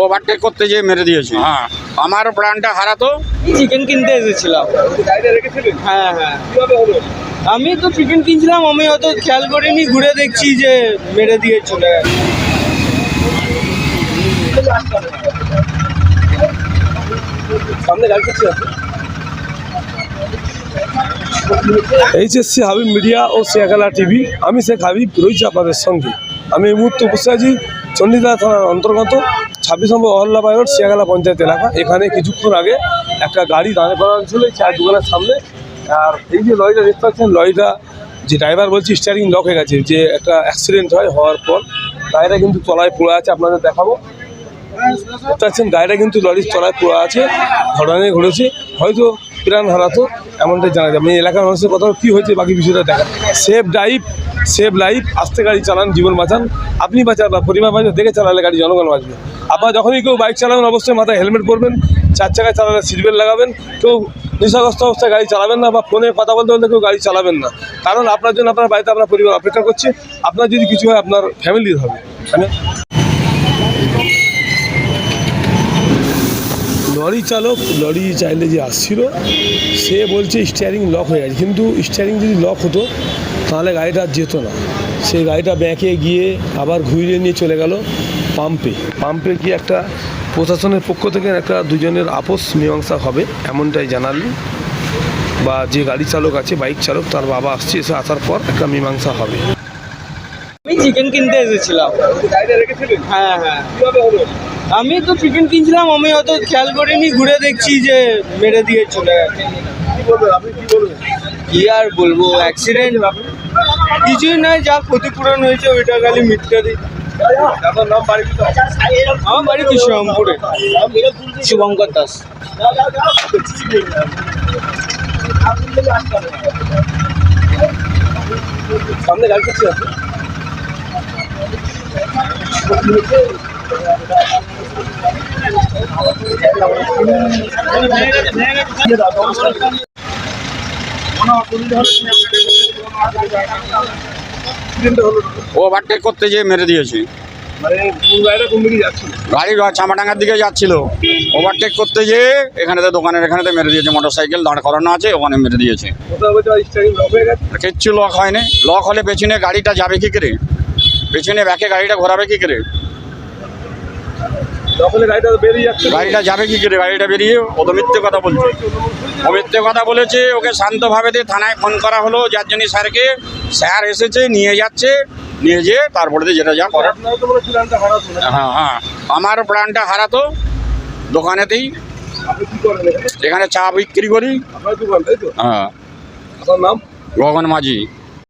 Overtake করতে যেয়ে মেরে দিয়েছে। হ্যাঁ, আমার প্রাণটা হারাতো। চিকেন কিনতে এসেছিলাম। হ্যাঁ হ্যাঁ, আমি তো চিকেন কিনছিলাম, আমি অত খেয়াল করিনি, ঘুরে দেখছি যে মেরে দিয়ে চলে গেছে। এইচএসসি হাবিব মিডিয়া ও শেখালা টিভি, আমি শেখ হাবিব রয়েছি আপনাদের সঙ্গে। আমি এই মুহূর্তে উপস্থিত আছি চণ্ডীদাস থানার অন্তর্গত 26 নম্বর অহল্যাবাই রোড শেখালা পঞ্চায়েত এলাকা। এখানে কিছুক্ষণ আগে একটা গাড়ি দাঁড় করানো ছিল চায়ের দোকানের সামনে। আর এই যে লরিটা দেখতে পাচ্ছেন, লরিটা যে ড্রাইভার বলছি স্টিয়ারিং লক হয়ে গেছে, যে একটা অ্যাক্সিডেন্ট হওয়ার পর গাড়িটা কিন্তু তলায় পড়ে আছে। আপনাদের দেখাবো, দেখতে পাচ্ছেন গাড়িটা কিন্তু লরির তলায় পড়ে আছে। ঘটনা ঘটেছে, হয়তো প্রাণ হারাতো এমনটাই জানা যায়। আমি এলাকার মানুষের কথা কী হয়েছে বাকি বিষয়টা দেখা। সেভ লাইফ, আস্তে গাড়ি চালান, জীবন বাঁচান। আপনি বাঁচান বা পরিবার বাঁচান, দেখে চালালে গাড়ি জনগণ বাঁচবে। আপনারা যখনই কেউ বাইক চালাবেন অবশ্যই মাথায় হেলমেট পরবেন, 4 চাকায় চালালে সিট বেল্ট লাগাবেন। কেউ নেশাগ্রস্ত অবস্থায় গাড়ি চালাবেন না, বা ফোনে কথা বলতে বলতে কেউ গাড়ি চালাবেন না, কারণ আপনার জন্য আপনার বাড়িতে আপনার পরিবার অপেক্ষা করছে। আপনার যদি কিছু হয় আপনার ফ্যামিলির হবে। লরি চালক লরি চাইলে যে আসছিল, সে বলছে স্টিয়ারিং লক হয়ে গেছে, কিন্তু স্টিয়ারিং যদি লক হতো তাহলে গাড়িটা আর যেত না। সেই গাড়িটা ব্যাঁকে গিয়ে আবার ঘুরিয়ে নিয়ে চলে গেল পাম্পে গিয়ে একটা প্রশাসনের পক্ষ থেকে একটা দুজনের আপোষ মীমাংসা হবে এমনটাই জানালেন। বা যে গাড়ি চালক আছে, বাইক চালক, তার বাবা আসছে, এসে আসার পর একটা মীমাংসা হবে। আমি চিকেন কিনতে এসেছিলাম। হ্যাঁ হ্যাঁ, আমি তো চিকেন কিনছিলাম, আমি অত খেয়াল করিনি, ঘুরে দেখছি যে মেরে দিয়ে চলে গেছে। কি আর বলবো, অ্যাক্সিডেন্ট কিছুই নয়, যা ক্ষতিপূরণ হয়েছে ওইটা খালি মিথ্যা দিই। আমার বাড়ি কৃষ্ণরামপুরে, শুভঙ্কর দাস। সামনে গাড়ি করছি আপনি ওভারটেক করতে যেয়ে মেরে দিয়েছে। গাড়ি চামাডাঙ্গার দিকে যাচ্ছিল, ওভারটেক করতে যেয়ে এখানেতে দোকানের এখানেতে মেরে দিয়েছে। মোটরসাইকেল দাঁড় করানো আছে, ওখানে মেরে দিয়েছে। কিচ্ছু লক হয়নি। লক হলে পেছনে গাড়িটা যাবে কী করে, পেছনে ব্যাকে গাড়িটা ঘোরাবে কী করে, গাড়িটা যাবে কী করে, গাড়িটা বেরিয়ে। ও তো মিথ্যে কথা বলছে, মিথ্যে কথা বলেছে। ওকে শান্তভাবে দিয়ে থানায় ফোন করা হলো, যার জন্য স্যার এসেছে, নিয়ে যাচ্ছে, নিয়ে যেয়ে তারপরে যেটা যা করার। হ্যাঁ হ্যাঁ, আমার প্রাণটা হারাতো দোকানেতেই। এখানে চা বিক্রি করি। হ্যাঁ, নাম গগন মাঝি।